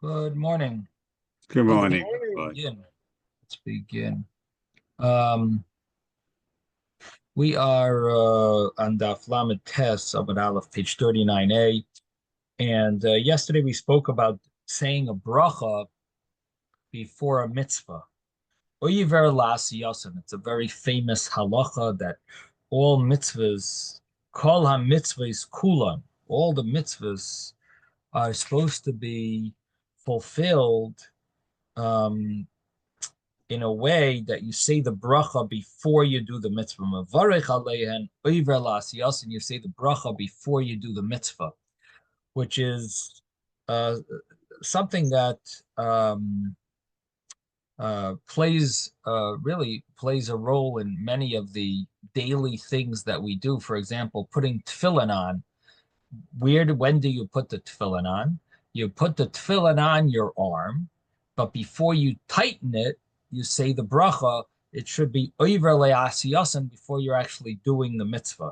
Good morning. Good Good morning. morning. Begin. Let's begin. Um, we are on Daf Lamed Tes Amud Aleph, page 39a. And yesterday we spoke about saying a bracha before a mitzvah. Oyiver las yasin. It's a very famous halacha that all mitzvahs, kol ha-mitzvahs kulan, all the mitzvahs are supposed to be fulfilled um, in a way that you say the bracha before you do the mitzvah. Mavarech aleihen oiver la'asiyos, and you say the bracha before you do the mitzvah, which is uh, something that really plays a role in many of the daily things that we do. For example, putting tefillin on. When do you put the tefillin on? You put the tefillin on your arm, but before you tighten it, you say the bracha. It should be oiver le'asiyasan before you're actually doing the mitzvah.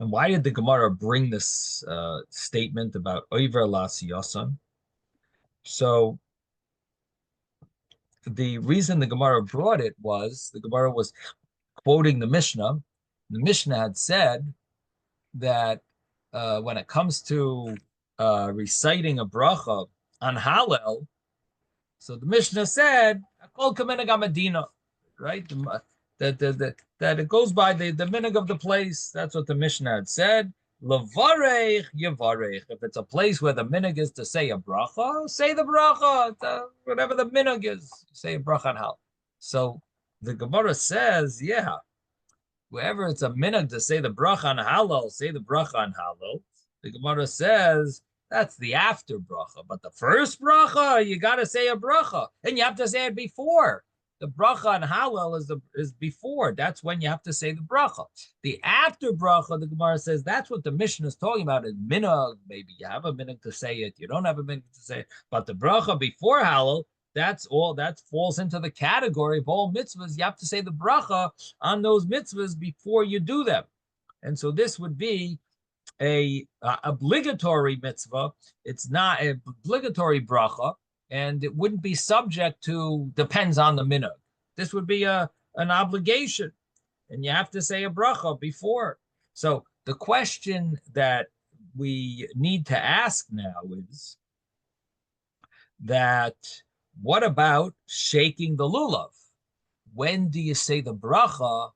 And why did the Gemara bring this statement about oiver le'asiyasan? So the reason the Gemara brought it was the Gemara was quoting the Mishnah. The Mishnah had said that when it comes to reciting a bracha on Hallel, so the Mishnah said, "Kol kaminig Medina," right? That it goes by the minig of the place. That's what the Mishnah had said. Levarech yevarech. If it's a place where the minig is to say a bracha, say the bracha. Whatever the minig is, say a bracha on Hallel. So the Gemara says, yeah, wherever it's a minhag to say the bracha on Hallel, say the bracha on Hallel. The Gemara says that's the after bracha, but the first bracha you got to say a bracha, and you have to say it before. The bracha on Hallel is before. That's when you have to say the bracha. The after bracha, the Gemara says that's what the Mishnah is talking about. Is minhag. Maybe you have a minhag to say it, you don't have a minhag to say it, but the bracha before Hallel, that's all that falls into the category of all mitzvahs. You have to say the bracha on those mitzvahs before you do them. And so this would be a obligatory mitzvah. It's not an obligatory bracha, and it wouldn't be subject to depends on the minhag. This would be an obligation, and you have to say a bracha before. So the question that we need to ask now is that what about shaking the lulav? When do you say the bracha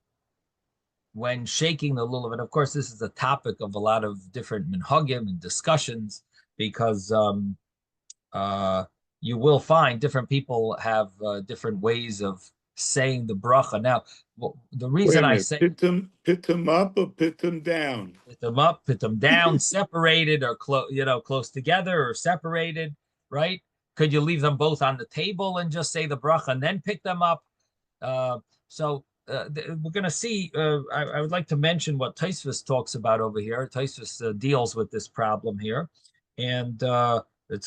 when shaking the lulav? And of course, this is a topic of a lot of different minhagim and discussions because you will find different people have different ways of saying the bracha. Now, the reason I say pit them up or pit them down. Pit them up, pit them down, separated or close together or separated, right? Could you leave them both on the table and just say the bracha and then pick them up? We're going to see. I would like to mention what Tosfos talks about over here. Tosfos deals with this problem here, and so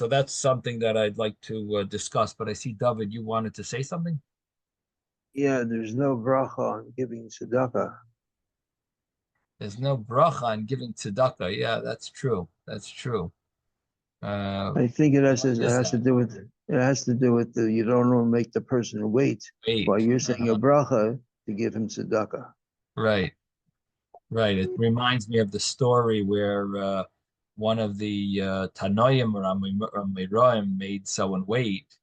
that's something that I'd like to discuss. But I see, David, you wanted to say something? Yeah, there's no bracha on giving tzedakah. There's no bracha on giving tzedakah. Yeah, that's true. That's true. I think it has to do with the you don't want to make the person wait while you're saying a bracha to give him tzedakah. Right. It reminds me of the story where one of the Tanoim or Amiroim made someone wait,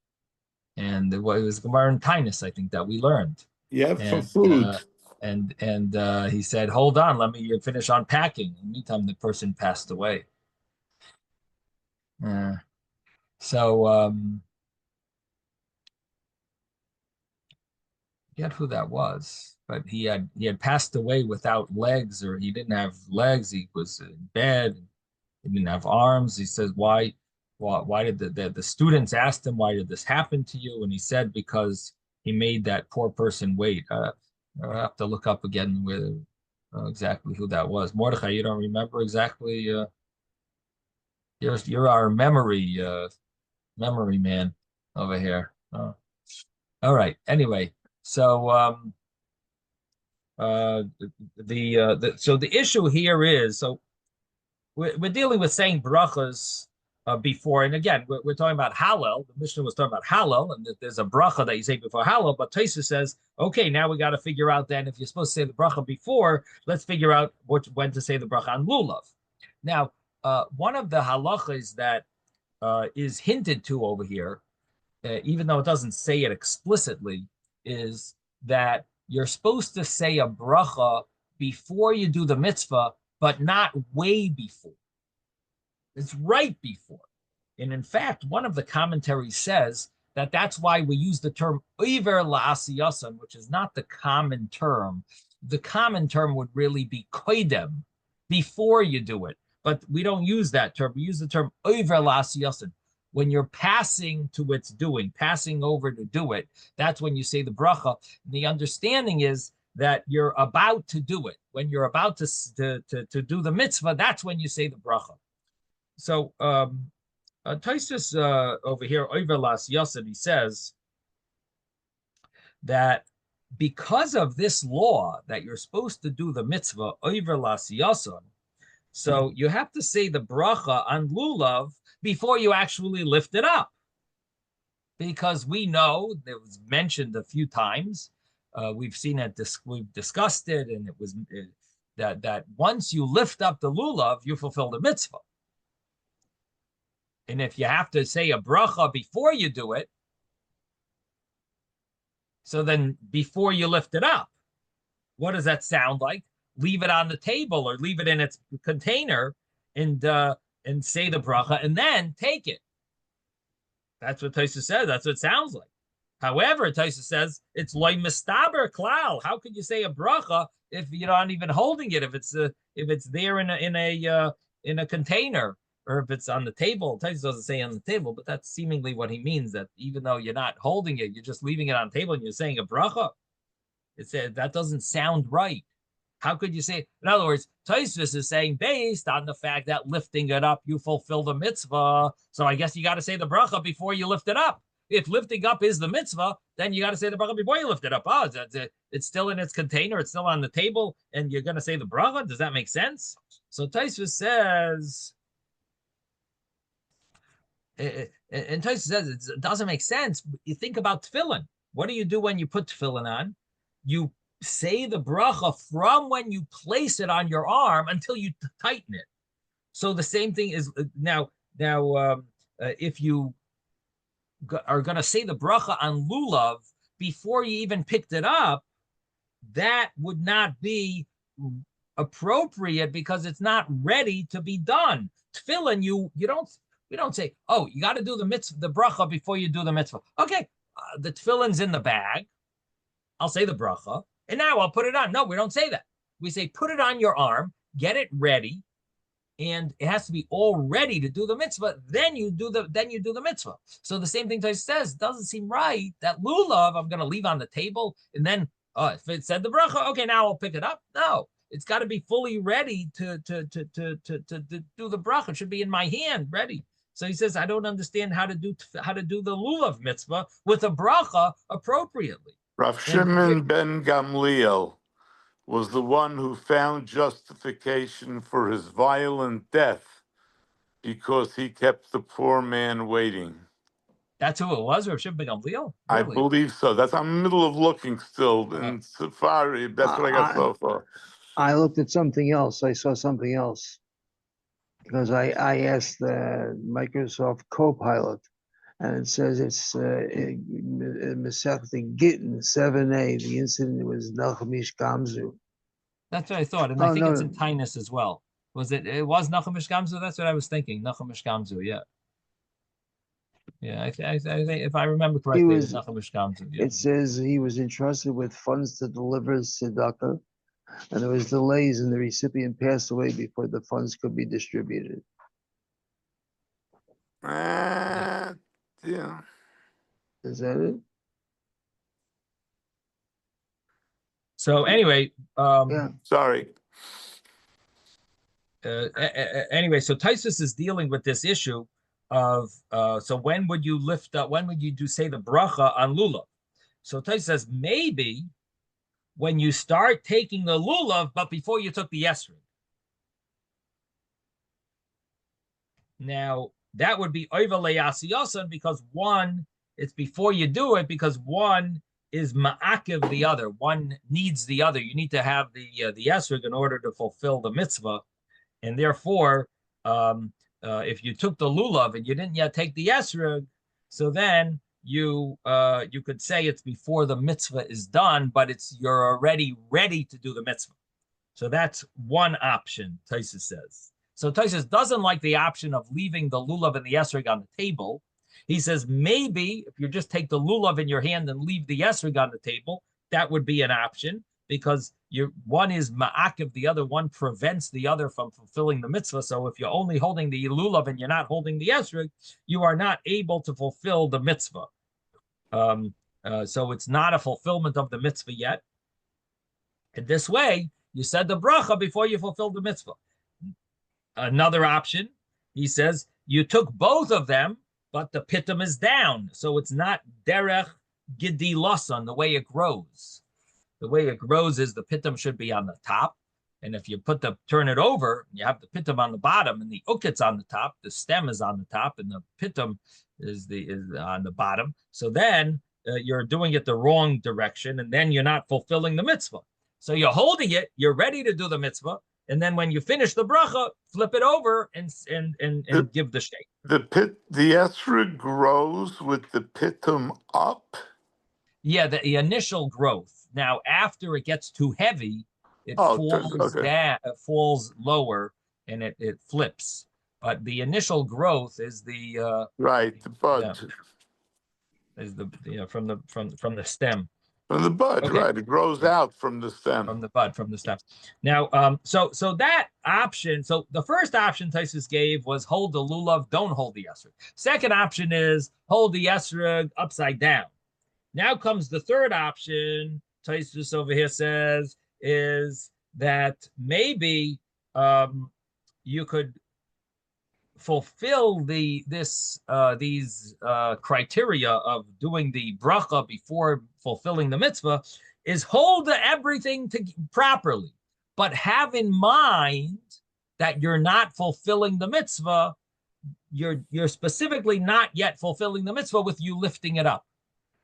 and it was Gemara and Tainus, I think, that we learned. Yeah, for food. And he said, "Hold on, let me finish unpacking." In the meantime, the person passed away. Forget who that was, but he had passed away without legs, or he didn't have legs. He was in bed. He didn't have arms. He says, "Why did the students asked him, why did this happen to you?" And he said, "Because he made that poor person wait." I'll have to look up again with exactly who that was. Mordechai, you don't remember exactly? You're our memory man over here. All right. Anyway, so so the issue here is we're dealing with saying brachas before. And again, we're talking about Hallel. The Mishnah was talking about Hallel, and that there's a bracha that you say before Hallel. But Tosfos says, okay, now we got to figure out then if you're supposed to say the bracha before, let's figure out when to say the bracha on lulav. Now, one of the halachas that is hinted to over here, even though it doesn't say it explicitly, is that you're supposed to say a bracha before you do the mitzvah, but not way before. It's right before. And in fact, one of the commentaries says that that's why we use the term Iver la'asiyasan, which is not the common term. The common term would really be koidem, before you do it. But we don't use that term. We use the term Iver la'asiyasan. When you're passing to its doing, passing over to do it, that's when you say the bracha. And the understanding is that you're about to do it. When you're about to do the mitzvah, that's when you say the bracha. So Tosfos over here, Oiver La'asiyasan, he says that because of this law that you're supposed to do the mitzvah, Oiver La'asiyasan, so you have to say the bracha on lulav before you actually lift it up. Because we know, it was mentioned a few times, we've seen it, we've discussed it, and it was that once you lift up the lulav, you fulfill the mitzvah. And if you have to say a bracha before you do it, so then before you lift it up, what does that sound like? Leave it on the table or leave it in its container and say the bracha and then take it. That's what Tosfos says. That's what it sounds like. However, Tosfos says it's loy mistaber klal. How could you say a bracha if you're not even holding it? If it's there in a container, or if it's on the table. Tosfos doesn't say on the table, but that's seemingly what he means, that even though you're not holding it, you're just leaving it on the table and you're saying a bracha. It said that doesn't sound right. How could you say? In other words, Tosfos is saying based on the fact that lifting it up, you fulfill the mitzvah. So I guess you got to say the bracha before you lift it up. If lifting up is the mitzvah, then you got to say the bracha before you lift it up. Oh, it's still in its container. It's still on the table, and you're going to say the bracha? Does that make sense? So Tosfos says, and Tosfos says it doesn't make sense. You think about tefillin. What do you do when you put tefillin on? You say the bracha from when you place it on your arm until you tighten it. So the same thing is now. If you are going to say the bracha on lulav before you even picked it up, that would not be appropriate because it's not ready to be done. Tefillin, we don't say, oh, you got to do the mitzvah, the bracha before you do the mitzvah. Okay, the tefillin's in the bag. I'll say the bracha, and now I'll put it on. No, we don't say that. We say put it on your arm, get it ready, and it has to be all ready to do the mitzvah. Then you do the mitzvah. So the same thing Tosfos says, doesn't seem right that lulav I'm going to leave on the table, and then if it said the bracha, okay, now I'll pick it up. No, it's got to be fully ready to do the bracha. It should be in my hand, ready. So he says, I don't understand how to do the lulav mitzvah with a bracha appropriately. Rav Shimon ben Gamliel was the one who found justification for his violent death because he kept the poor man waiting. That's who it was, Rav Shimon ben Gamliel? Really? I believe so. I'm in the middle of looking still in Safari. That's what I got so far. I looked at something else. I saw something else because I asked Microsoft Copilot, and it says it's Masechta Gittin 7a. The incident was Nachamish Gamzu. That's what I thought, and I think it's in Tainus as well. It was Nachamish Gamzu? That's what I was thinking. Nachamish Gamzu, yeah. Yeah, I think if I remember correctly, it was Nachamish Gamzu. Yeah. It says he was entrusted with funds to deliver tzedakah, and there was delays, and the recipient passed away before the funds could be distributed. Yeah. Is that it? So anyway, yeah. Sorry. Anyway, so Tosfos is dealing with this issue of so when would you lift up? When would you say the bracha on lulav? So Tosfos says maybe when you start taking the lulav, but before you took the esrog. Now, that would be over leyasiyasan, because one, it's before you do it, because one is ma'akiv the other. One needs the other. You need to have the esrog in order to fulfill the mitzvah, and therefore, if you took the lulav and you didn't yet take the esrog, so then you could say it's before the mitzvah is done, but you're already ready to do the mitzvah. So that's one option, Taisus says. So Taisus doesn't like the option of leaving the lulav and the esrog on the table. He says maybe if you just take the lulav in your hand and leave the esrog on the table, that would be an option, because one is ma'akiv, the other one prevents the other from fulfilling the mitzvah. So if you're only holding the lulav and you're not holding the esrog, you are not able to fulfill the mitzvah. So it's not a fulfillment of the mitzvah yet. In this way, you said the bracha before you fulfilled the mitzvah. Another option, he says, you took both of them, but the pitum is down. So it's not derech gidi lasan, the way it grows. The way it grows is the pitum should be on the top. And if you turn it over, you have the pitum on the bottom and the ukit's on the top, the stem is on the top and the pitum is on the bottom. So then you're doing it the wrong direction, and then you're not fulfilling the mitzvah. So you're holding it, you're ready to do the mitzvah, and then when you finish the bracha, flip it over and give the shake. The esrog grows with the pitum up? Yeah, the initial growth. Now, after it gets too heavy, it falls down, it falls lower, and it flips. But the initial growth is the the bud. Yeah, is from the stem. From the bud, okay. Right. It grows out from the stem. From the bud, from the stem. Now, so that option, so the first option Taisus gave was hold the lulav, don't hold the esrog. Second option is hold the esrog upside down. Now comes the third option, Taisus over here says, is that maybe you could fulfill these criteria of doing the bracha before fulfilling the mitzvah, is hold everything properly, but have in mind that you're not fulfilling the mitzvah. You're specifically not yet fulfilling the mitzvah with you lifting it up.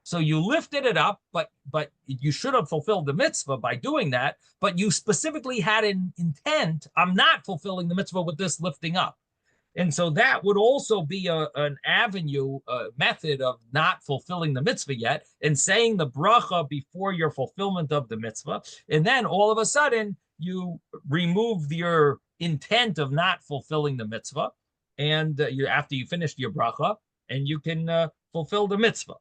So you lifted it up, but you should have fulfilled the mitzvah by doing that. But you specifically had an intent, I'm not fulfilling the mitzvah with this lifting up. And so that would also be an avenue, a method of not fulfilling the mitzvah yet, and saying the bracha before your fulfillment of the mitzvah. And then all of a sudden, you remove your intent of not fulfilling the mitzvah, and after you finished your bracha, and you can fulfill the mitzvah.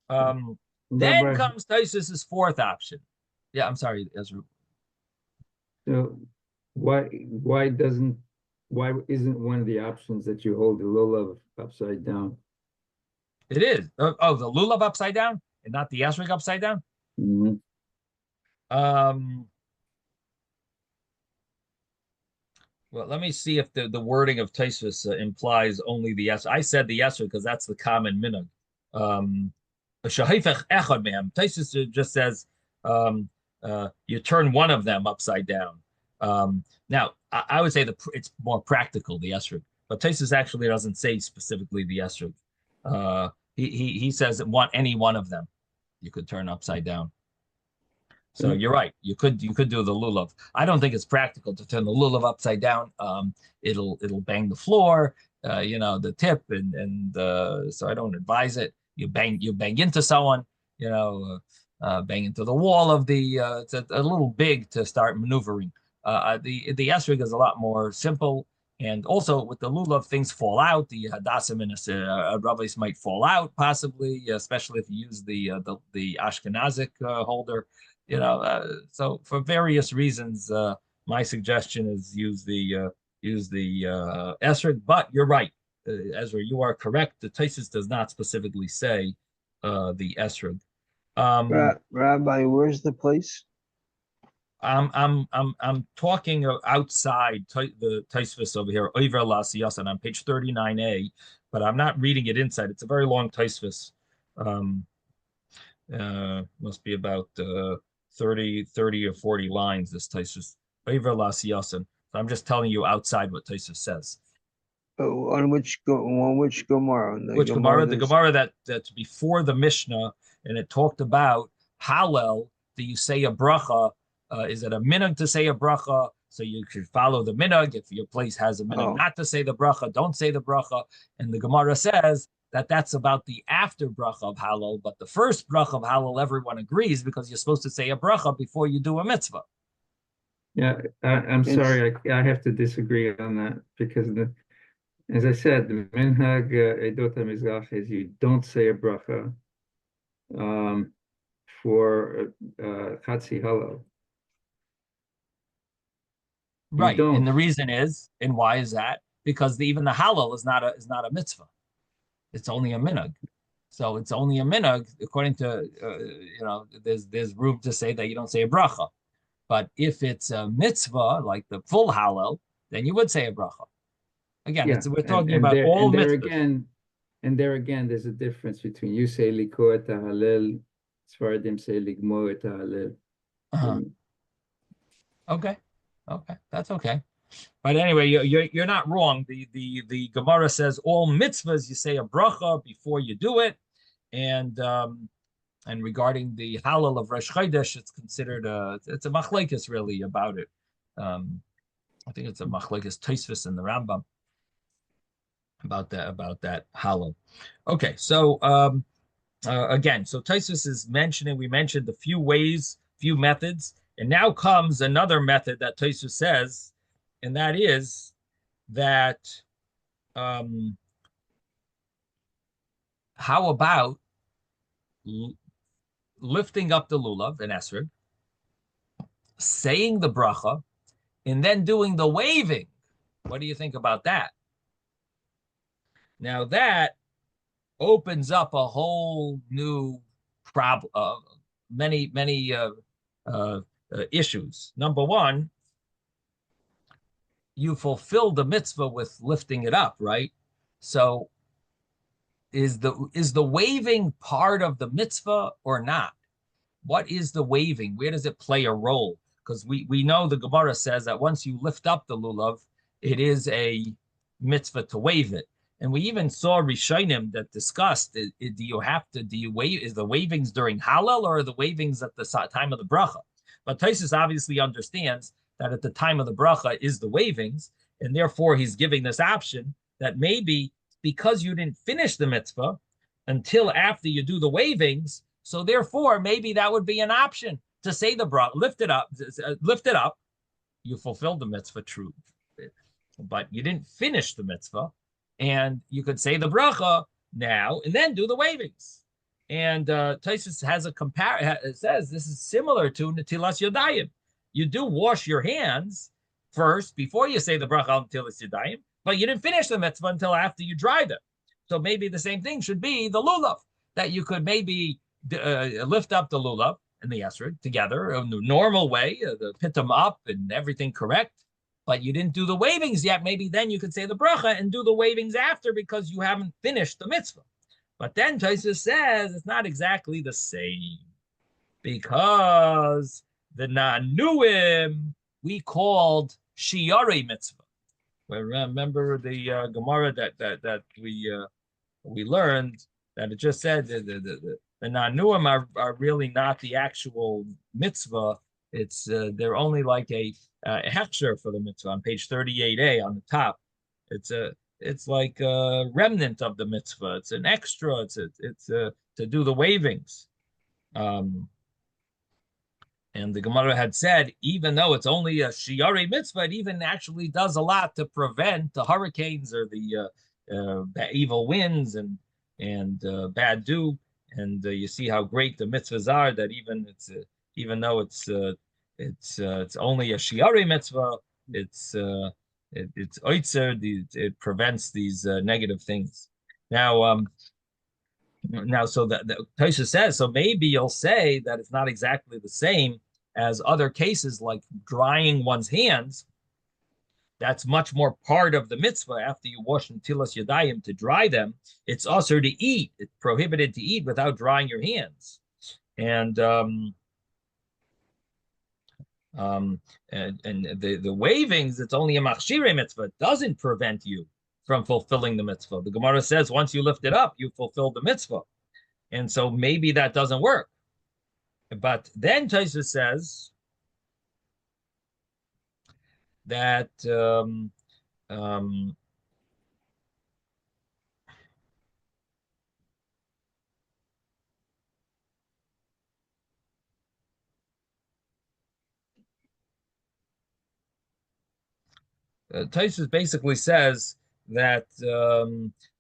Then comes Taisus's fourth option. Yeah, I'm sorry, Ezra. So why isn't one of the options that you hold the lulav upside down? It is. Oh, the lulav upside down and not the esrog upside down? Mm-hmm. Well, let me see if the wording of Taisus implies only the esrog. I said the esrog because that's the common minhag. Taisus just says you turn one of them upside down. Now, I would say it's more practical, the esrog, but Taisus actually doesn't say specifically the esrog. He says that any one of them you could turn upside down. So you're right. You could do the lulav. I don't think it's practical to turn the lulav upside down. It'll bang the floor, the tip, and so I don't advise it. You bang into someone, bang into the wall of the. It's a little big to start maneuvering. The esrog is a lot more simple, and also with the lulav, things fall out. The hadassim and rabbis might fall out possibly, especially if you use the Ashkenazic holder. So for various reasons, my suggestion is use the esrog. But you're right, Ezra, you are correct. The Taisus does not specifically say the esrog. Rabbi, where's the place? I'm talking outside the Taisvis over here, Oiver Lasiyasan on page 39a, but I'm not reading it inside. It's a very long Taisvis. Must be about 30 or 40 lines, this Taisvis. Oiver Lasiyasan. So I'm just telling you outside what Taisvis says. On which Gemara? On the Which Gemara? The that's Gemara that's before the Mishnah, and it talked about Hallel. Do you say a bracha? Is it a minhag to say a bracha? So you should follow the minhag. If your place has a minhag not to say the bracha, don't say the bracha. And the Gemara says that that's about the after bracha of Hallel, but the first bracha of Hallel, everyone agrees because you're supposed to say a bracha before you do a mitzvah. Yeah, I'm sorry, I have to disagree on that because as I said, the minhag Edot HaMizrach is you don't say a bracha for Chatzi Hallel. Right, and the reason is, and why is that? Because even the Hallel is not a mitzvah; it's only a minhag. So it's only a minhag according to there's room to say that you don't say a bracha. But if it's a mitzvah like the full Hallel, then you would say a bracha. Again, we're talking about all mitzvahs. And there again, there's a difference between you say likor et Hallel, Sfaradim say ligmor et Hallel. Okay, that's okay. But anyway, you're not wrong. The Gemara says all mitzvahs you say a bracha before you do it, and regarding the Hallel of Rosh Chodesh, it's considered it's a machlekes really about it. I think it's a machlekes Tosfos in the Rambam about that Hallel. Okay, so again, so Tosfos is mentioning, we mentioned a few methods, and now comes another method that Tosfos says, and that is that how about lifting up the lulav and esrog, saying the bracha, and then doing the waving? What do you think about that? Now that opens up a whole new problem, many issues. Number one, you fulfill the mitzvah with lifting it up, right? So is the waving part of the mitzvah or not? What is the waving? Where does it play a role? Because we know the Gemara says that once you lift up the lulav, it is a mitzvah to wave it. And we even saw Rishonim that discussed, do you wave, is the wavings during Hallel or are the wavings at the time of the bracha? But Tosfos obviously understands that at the time of the bracha is the wavings, and therefore he's giving this option that maybe because you didn't finish the mitzvah until after you do the wavings, so therefore maybe that would be an option to say the bracha, lift it up, you fulfilled the mitzvah, true, but you didn't finish the mitzvah, and you could say the bracha now and then do the wavings. And Tosfos has it says this is similar to Netilas Yadayim. You do wash your hands first before you say the bracha on Netilas Yadayim, but you didn't finish the mitzvah until after you dry them. So maybe the same thing should be the lulav, that you could maybe lift up the lulav and the esrog together in the normal way, pit them up and everything correct, but you didn't do the wavings yet. Maybe then you could say the bracha and do the wavings after because you haven't finished the mitzvah. But then Tosfos says it's not exactly the same because the Nanuim we called Shiari mitzvah. Well, remember the Gemara that we learned that it just said the Nanuim are really not the actual mitzvah. It's they're only like a hechsher for the mitzvah on page 38a on the top. It's like a remnant of the mitzvah. It's an extra. It's to do the wavings. And the Gemara had said, even though it's only a shiari mitzvah, it even actually does a lot to prevent the hurricanes or the evil winds and bad dew. And you see how great the mitzvahs are. That even though it's only a shiari mitzvah, it's oitzer. It prevents these negative things. Now, so that Tosfos says, so maybe you'll say that it's not exactly the same as other cases like drying one's hands. That's much more part of the mitzvah after you wash Netilas Yadayim to dry them. It's also to eat. It's prohibited to eat without drying your hands. And the wavings, it's only a machshire mitzvah. It doesn't prevent you from fulfilling the mitzvah. The Gemara says once you lift it up, you fulfill the mitzvah. And so maybe that doesn't work. But then Tosfos says that Tosfos basically says that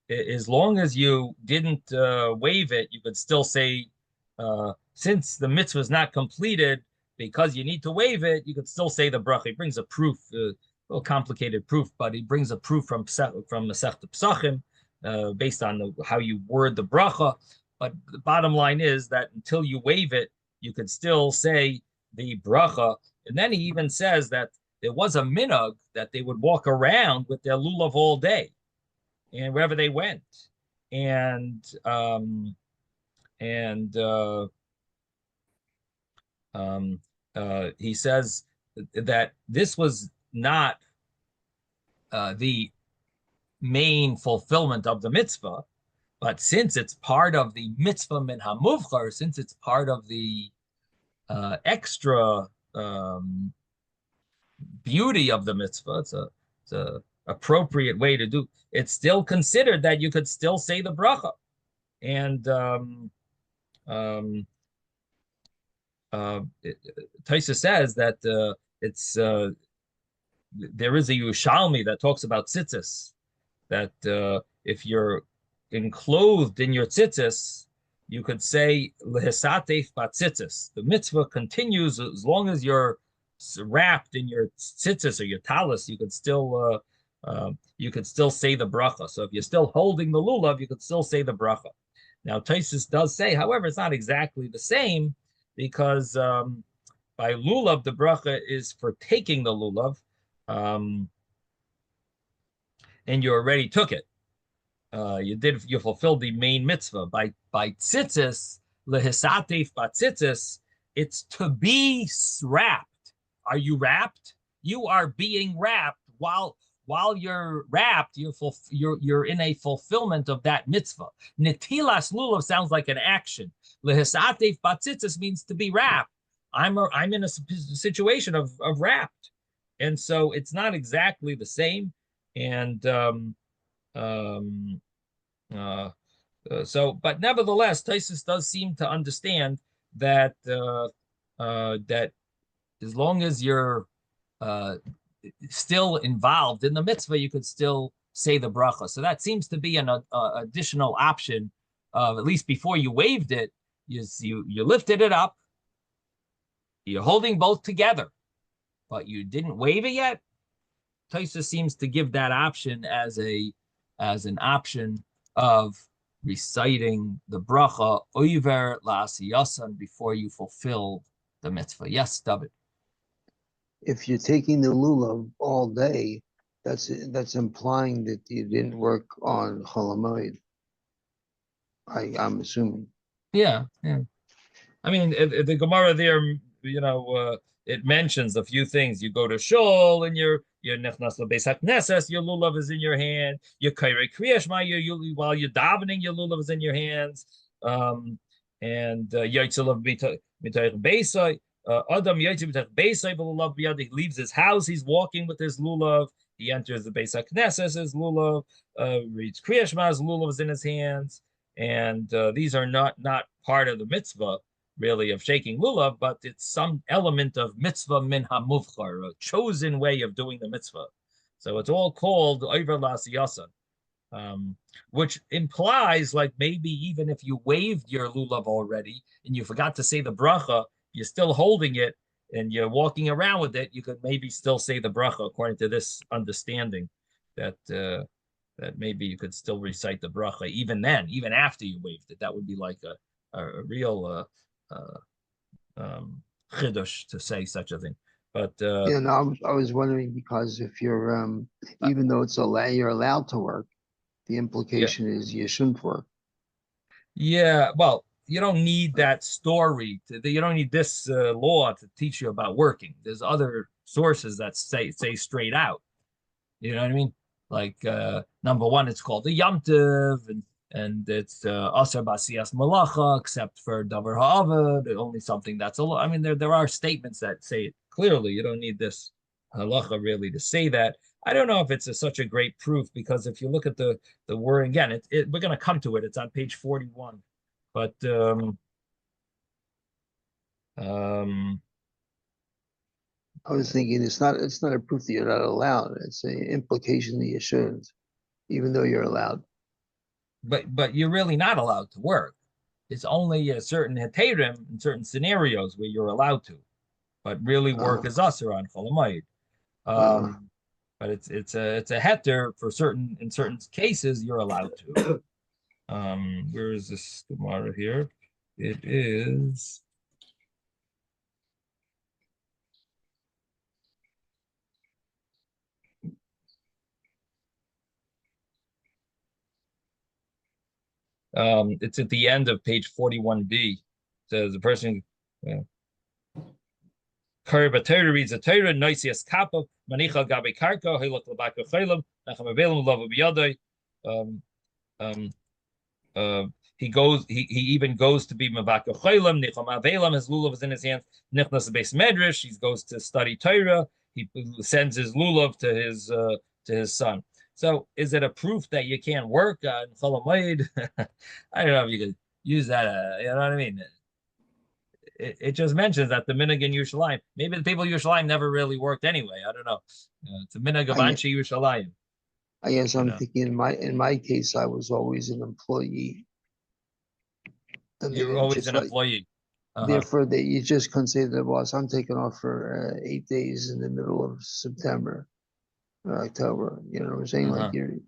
as long as you didn't waive it, you could still say, since the mitzvah is not completed, because you need to waive it, you could still say the bracha. He brings a proof, a little complicated proof, but he brings a proof from Masechta Pesachim, based on how you word the bracha. But the bottom line is that until you waive it, you could still say the bracha. And then he even says that there was a minhag that they would walk around with their lulav all day, and wherever they went, and he says that this was not the main fulfillment of the mitzvah, but since it's part of the mitzvah min hamuvchar, since it's part of the extra beauty of the mitzvah, it's a appropriate way to do. It's still considered that you could still say the bracha, and Tosfos says that there is a Yerushalmi that talks about tzitzis, that if you're enclosed in your tzitzis, you could say lehisatef batzitzis. The mitzvah continues as long as you're wrapped in your tzitzis or your talis. You could still say the bracha. So if you're still holding the lulav, you could still say the bracha. Now Tosfos does say, however, it's not exactly the same, because by lulav the bracha is for taking the lulav, and you already took it. You fulfilled the main mitzvah. By tzitzis, lehisatef batzitzis, it's to be wrapped. Are you wrapped? You are being wrapped. While you're wrapped, you're in a fulfillment of that mitzvah. Netilas lulav sounds like an action. Lehisatef batzitzis means to be wrapped. I'm in a situation of wrapped, and so it's not exactly the same. And but nevertheless, Tosfos does seem to understand that that as long as you're still involved in the mitzvah, you could still say the bracha. So that seems to be an additional option. At least before you waived it, you lifted it up, you're holding both together, but you didn't waive it yet. Tosfos seems to give that option as an option of reciting the bracha oiver la'asiyasan before you fulfill the mitzvah. Yes, David. If you're taking the lulav all day, that's implying that you didn't work on Chol Hamoed. I'm assuming. Yeah. I mean, the Gemara there, it mentions a few things. You go to shul and you're nechnas lebeis hakneses, your lulav is in your hand. You're kairei kriya shema, while you're davening, your lulav is in your hands. And yaitzel mitayich beisai. Adam yaitzel mitayich beisai v'lulav biyad. He leaves his house. He's walking with his lulav. He enters the beis hakneses. His lulav reads kriya shema. His lulav is in his hands. And these are not part of the mitzvah, really, of shaking lulav, but it's some element of mitzvah min hamuvchar, a chosen way of doing the mitzvah. So it's all called oiver la'asiyasan, which implies, like, maybe even if you waived your lulav already and you forgot to say the bracha, you're still holding it and you're walking around with it, you could maybe still say the bracha, according to this understanding, that maybe you could still recite the bracha even then, even after you waived it. That would be like a real chiddush to say such a thing. But no, I was wondering, because if you're even though you're allowed to work, the implication is you shouldn't work. Yeah, well, you don't need that story. You don't need this law to teach you about working. There's other sources that say straight out. You know what I mean? number one, it's called the Yom Tov, and it's Asar Basias Malacha, except for Davar Ha'avad, only something that's a lot. I mean, there are statements that say it clearly. You don't need this halacha really to say that. I don't know if it's such a great proof, because if you look at the word again, we're going to come to it. It's on page 41, but I was thinking it's not a proof that you're not allowed. It's an implication that you shouldn't, even though you're allowed. but you're really not allowed to work. It's only a certain heterim in certain scenarios where you're allowed to, but really work is usher on Chol Hamoed. But it's a heter for in certain cases you're allowed to. Where is this Gemara here? It is. It's at the end of page 41b. It says the person Retiree reads a Torah, Noisias Kappa, Manicha Gabe Karka, Hilak Labaka Chelam, Nacham Avelim, Lava Biyadai. He even goes to be Mavaka Chelam, Nicham Avelim, his lulav is in his hands, Nichnas Beis Medrash, he goes to study Torah, he sends his lulav to his son. So is it a proof that you can't work on Chol Hamoed? I don't know if you could use that. You know what I mean? It just mentions that the minhag in Yerushalayim. Maybe the people of Yerushalayim never really worked anyway. I don't know. It's a minhag of Anshe Yerushalayim. I guess I'm thinking in my case, I was always an employee. And You're always an employee. Therefore, you just couldn't say to the boss, I'm taking off for 8 days in the middle of September. October, you know what I'm saying? Like you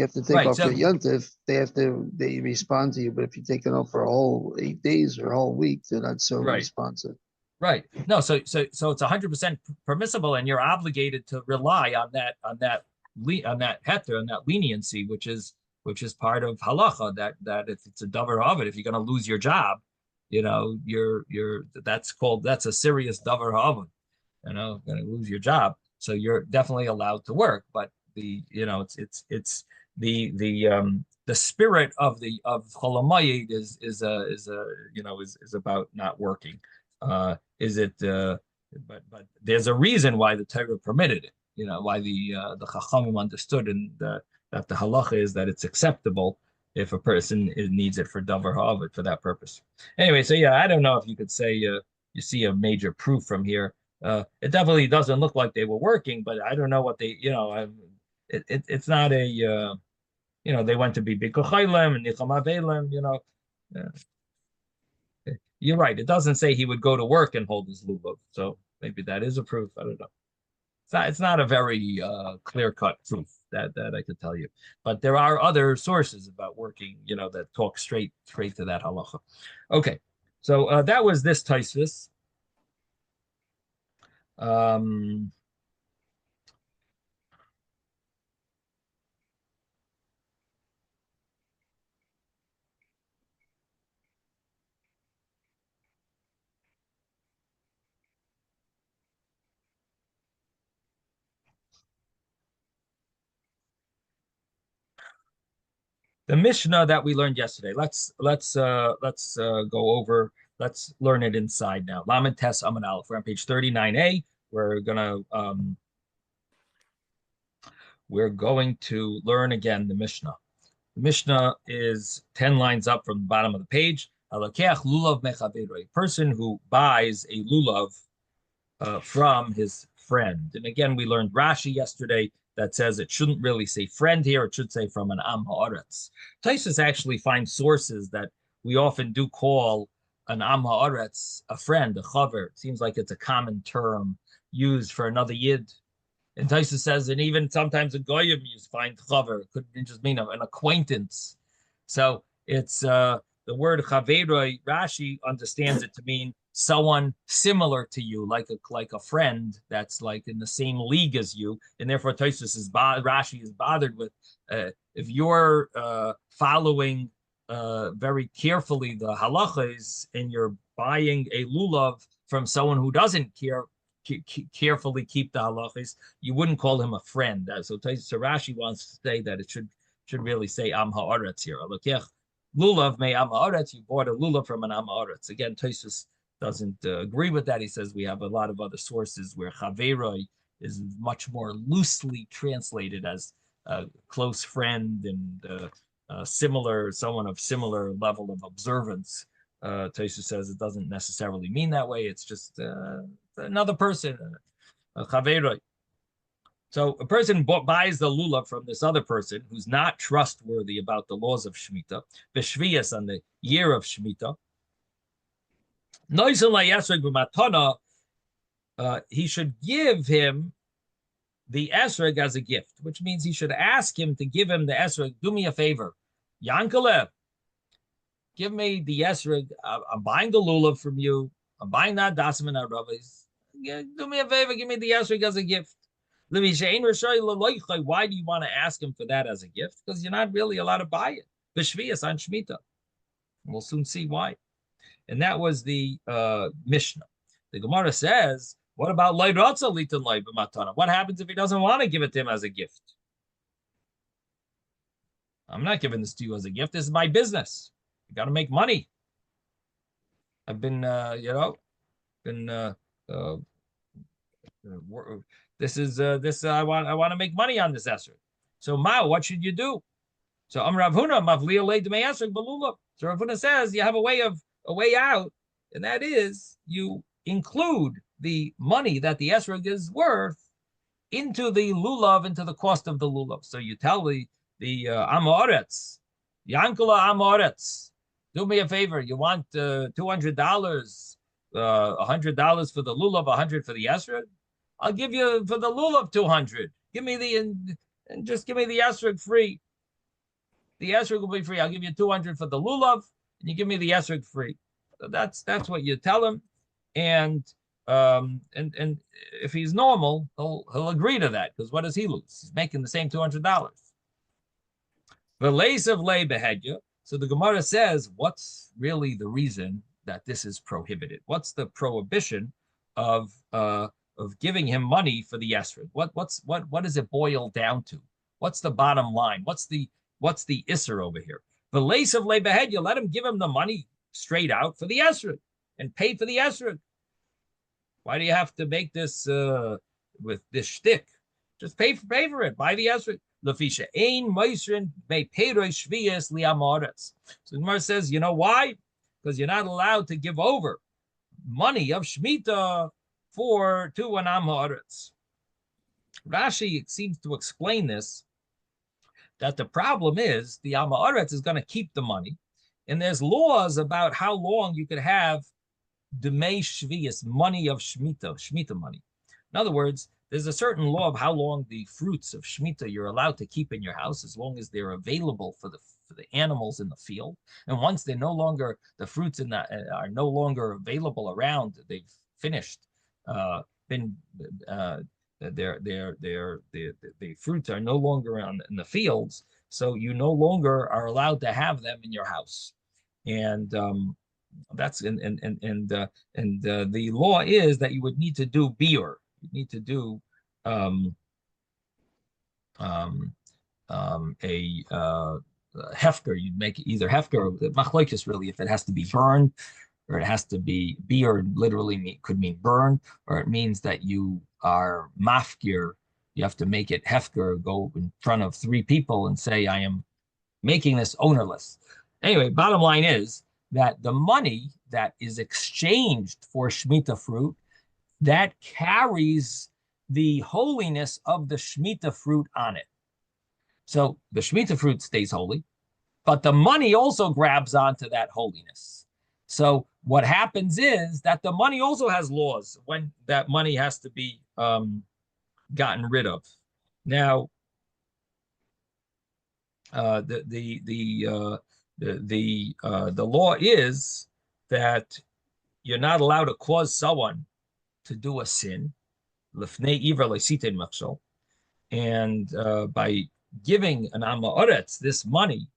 have to take off for Yontif. They respond to you, but if you're taking off for a whole 8 days or a whole week, they're not so responsive. Right. No, so it's 100% permissible, and you're obligated to rely on that heter, on that leniency, which is part of halacha. That if it's a davar ha'avad, if you're going to lose your job, you know, that's a serious davar ha'avad. You know, going to lose your job. So you're definitely allowed to work, but it's the spirit of Chol Hamoed is about not working. But there's a reason why the Torah permitted it. You know, why the Chachamim understood that the halacha is that it's acceptable if a person needs it for davar ha'avad for that purpose. Anyway, so I don't know if you could say you see a major proof from here. It definitely doesn't look like they were working, but I don't know what they, it's not a, they went to be Bikuchaylem and Nicham Avelem, You're right. It doesn't say he would go to work and hold his lulav. So maybe that is a proof. I don't know. It's not a very clear-cut proof that I could tell you. But there are other sources about working, that talk straight to that halacha. Okay. So that was this Taisvis. The Mishnah that we learned yesterday. Let's go over. Let's learn it inside now. Lamed Tes Amud Aleph. We're on page 39a. We're going to learn again the Mishnah. The Mishnah is 10 lines up from the bottom of the page. Alakeach lulav mechaveroi. A person who buys a lulav from his friend. And again, we learned Rashi yesterday that says it shouldn't really say friend here. It should say from an am ha'aretz. Taisus actually finds sources that we often do call an am ha'aretz a friend, a chaver. It seems like it's a common term used for another yid. And Taisus says, and even sometimes a goyim you find chaver. It could just mean an acquaintance. So it's the word chaveroi. Rashi understands it to mean someone similar to you, like a friend that's like in the same league as you, and therefore Rashi is bothered with if you're following very carefully the halachas and you're buying a lulav from someone who doesn't carefully keep the halachas, you wouldn't call him a friend. So Rashi wants to say that it should really say am haaretz here. Lulav may am haaretz. You bought a lulav from an am haaretz. Again, Tosfos doesn't agree with that. He says we have a lot of other sources where chaveroi is much more loosely translated as a close friend and someone of similar level of observance. Tosfos says it doesn't necessarily mean that way. It's just another person, a chaveroi. So a person buys the lulav from this other person who's not trustworthy about the laws of Shemitah, b'shviyas on the year of Shemitah. He should give him the esrog as a gift, which means he should ask him to give him the esrog. Do me a favor, Yankelev, give me the esrog. I'm buying the lulav from you. I'm buying that dasim and aravis. Do me a favor, give me the esrog as a gift. Why do you want to ask him for that as a gift? Because you're not really allowed to buy it. B'shviyas on Shemitah. We'll soon see why. And that was the Mishnah. The Gemara says, what about what happens if he doesn't want to give it to him as a gift? I'm not giving this to you as a gift. This is my business. You got to make money. I've been, this I want to make money on this esrog. So what should you do? So Rav Huna mavliya leid me esrog belulav. So Rav Huna says you have a way out, and that is you include the money that the esrog is worth into the lulav, into the cost of the lulav. So you tell the amoretz, Yankala amoretz, do me a favor. You want $200, $100 for the lulav, $100 for the esrog. I'll give you for the lulav 200. Give me and just give me the esrog free. The esrog will be free. I'll give you 200 for the lulav, and you give me the esrog free. So that's what you tell him, and if he's normal, he'll agree to that, because what does he lose? He's making the same $200. The lace of lay behedya. So the Gemara says, what's really the reason that this is prohibited? What's the prohibition of giving him money for the esrog? What does it boil down to? What's the bottom line? What's the isser over here? The lace of lay behedya. Let him give him the money straight out for the esrog and pay for the esrog. Why do you have to make this with this shtick? Just pay for it. Buy the esrog. Lefisha ein meisrin may peiroi shviyas liamoretz. So the Gemara says, you know why? Because you're not allowed to give over money of Shemitah to an amoretz. Rashi seems to explain this, that the problem is the amoretz is going to keep the money, and there's laws about how long you could have demei shviyas, money of Shemitah money. In other words, there's a certain law of how long the fruits of Shemitah you're allowed to keep in your house, as long as they're available for the animals in the field. And once they're no longer, the fruits in that are no longer available around, they've finished, the fruits are no longer in the fields, so you no longer are allowed to have them in your house. And that's the law is that you would need to do biur. You need to do a hefker. You'd make either hefker or machlokes, really, if it has to be burned or it has to be biur. Literally could mean burn, or it means that you are mafkir. You have to make it hefker, go in front of 3 people and say, I am making this ownerless. Anyway, bottom line is that the money that is exchanged for Shemitah fruit, that carries the holiness of the Shemitah fruit on it. So the Shemitah fruit stays holy, but the money also grabs onto that holiness. So what happens is that the money also has laws when that money has to be gotten rid of. Now, the law is that you're not allowed to cause someone to do a sin, and by giving an amoretz this money,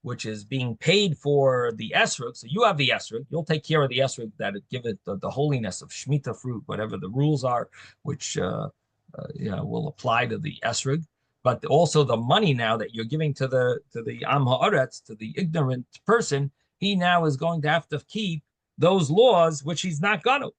which is being paid for the esrog. So you have the esrog. You'll take care of the esrog, that it give it the holiness of Shemitah fruit, whatever the rules are, which will apply to the esrog. But also the money now that you're giving to the Am Haaretz, to the ignorant person, he now is going to have to keep those laws, which he's not going to.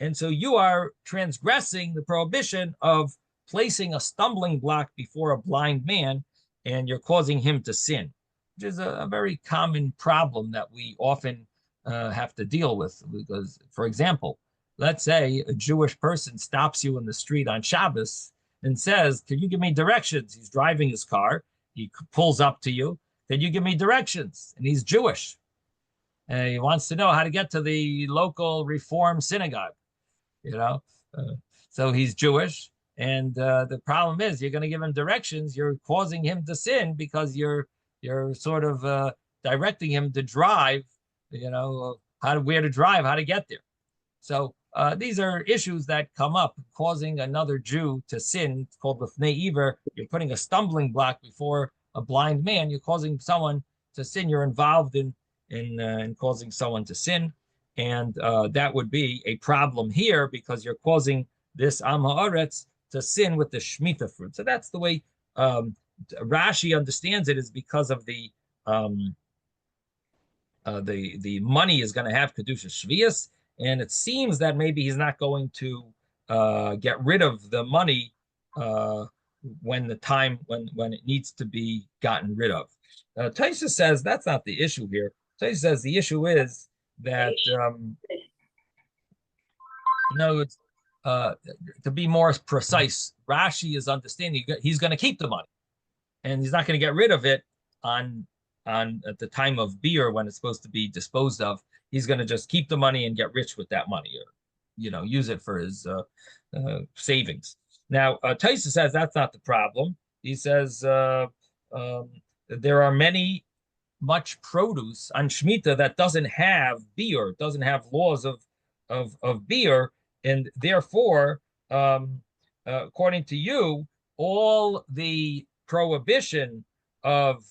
And so you are transgressing the prohibition of placing a stumbling block before a blind man, and you're causing him to sin, which is a very common problem that we often have to deal with. Because, for example, let's say a Jewish person stops you in the street on Shabbos and says, can you give me directions? He's driving his car. He pulls up to you. Can you give me directions? And he's Jewish. And he wants to know how to get to the local Reform synagogue, so he's Jewish. And the problem is, you're going to give him directions. You're causing him to sin because you're sort of directing him to drive, where to drive, how to get there. So these are issues that come up, causing another Jew to sin. It's called Lifnei Iver. You're putting a stumbling block before a blind man. You're causing someone to sin. You're involved in causing someone to sin. And that would be a problem here, because you're causing this Am Haaretz to sin with the Shemitah fruit. So that's the way Rashi understands it, is because of the money is going to have Kedusha Shvius, and it seems that maybe he's not going to get rid of the money when it needs to be gotten rid of. Taisha says that's not the issue here. Taisha says the issue is that it's to be more precise, Rashi is understanding he's going to keep the money, and he's not going to get rid of it on at the time of beer when it's supposed to be disposed of. He's going to just keep the money and get rich with that money, or use it for his savings. Now, Taisa says that's not the problem. He says there are much produce on Shemitah that doesn't have beer, doesn't have laws of beer, and therefore, according to you, all the prohibition of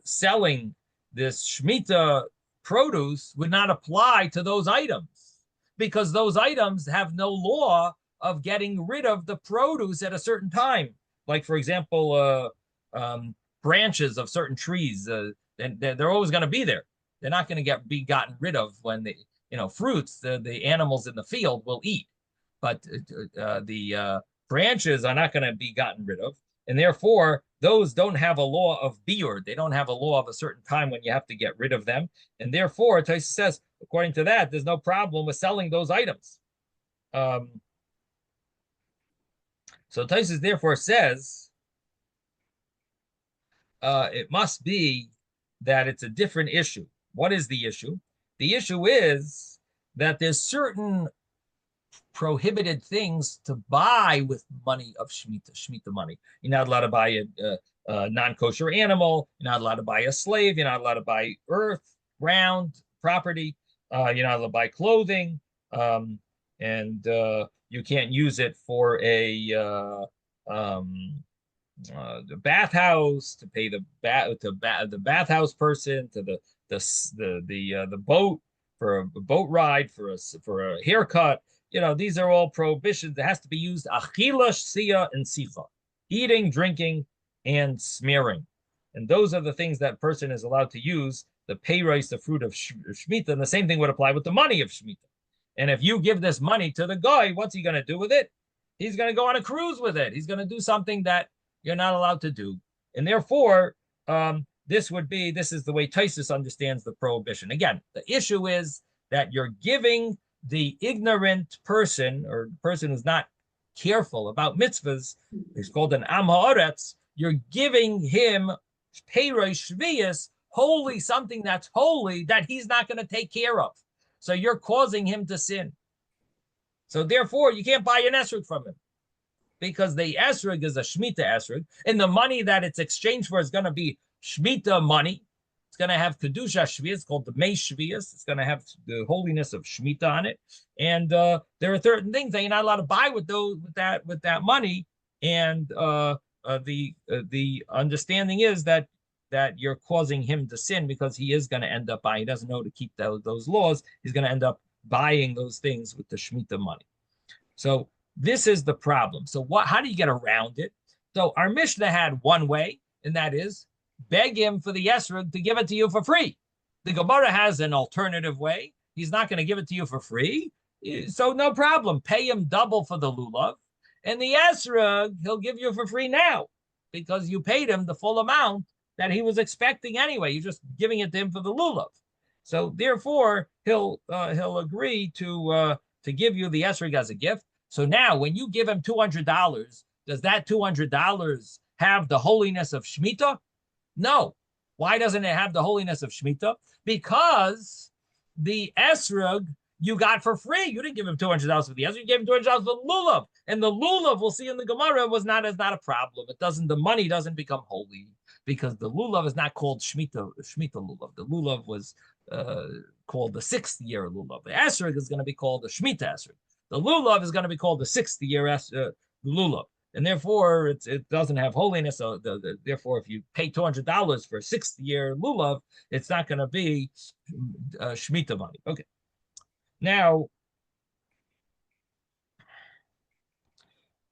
selling this Shemitah produce would not apply to those items, because those items have no law of getting rid of the produce at a certain time. Like, for example, branches of certain trees, they're always going to be there. They're not going to be gotten rid of when fruits, the animals in the field will eat, but the branches are not going to be gotten rid of. And therefore, those don't have a law of biur. They don't have a law of a certain time when you have to get rid of them. And therefore, Taisa says, according to that, there's no problem with selling those items. So Taisa therefore says, it must be that it's a different issue. What is the issue? The issue is that there's certain prohibited things to buy with money of Shemitah money. You're not allowed to buy a non-kosher animal. You're not allowed to buy a slave. You're not allowed to buy earth, ground, property. You're not allowed to buy clothing. And you can't use it for the bathhouse, to pay the bathhouse person, to the boat, for a boat ride, for a haircut. These are all prohibitions. It has to be used achila, shia, and sicha, eating, drinking, and smearing. And those are the things that person is allowed to use, the pay rice, the fruit of Shemitah. And the same thing would apply with the money of Shemitah. And if you give this money to the guy, what's he going to do with it? He's going to go on a cruise with it. He's going to do something that you're not allowed to do. And therefore, this is the way Taisus understands the prohibition. Again, the issue is that you're giving the ignorant person, or person who's not careful about mitzvahs, is called an Am Haaretz. You're giving him Peirei Shvius, holy, something that's holy that he's not going to take care of. So you're causing him to sin. So therefore, you can't buy an esrog from him, because the esrog is a Shemitah esrog, and the money that it's exchanged for is going to be Shemitah money. It's going to have Kedusha Shvius, it's called the Mei Shvius. It's going to have the holiness of Shemitah on it. And there are certain things that you're not allowed to buy with that money. And the understanding is that that you're causing him to sin because he is going to end up buying. He doesn't know to keep those laws. He's going to end up buying those things with the Shemitah money. So this is the problem. So how do you get around it? So our Mishnah had one way, and that is beg him for the esrog to give it to you for free. The Gemara has an alternative way. He's not going to give it to you for free. So no problem. Pay him double for the lulav. And the esrog, he'll give you for free now because you paid him the full amount that he was expecting anyway. You're just giving it to him for the lulav. So therefore, he'll agree to give you the esrog as a gift. So now when you give him $200, does that $200 have the holiness of Shemitah? No. Why doesn't it have the holiness of Shemitah? Because the esrog you got for free. You didn't give him $200 for the esrog. You gave him $200 for the lulav. And the lulav, we'll see in the Gemara, is not a problem. The money doesn't become holy because the lulav is not called Shemitah lulav. The lulav was called the 6th year lulav. The esrog is going to be called the Shemitah esrog. The lulav is going to be called the 6th year lulav. And therefore, it doesn't have holiness. So therefore, if you pay $200 for a 6th year lulav, it's not going to be Shemitah money. Okay. Now,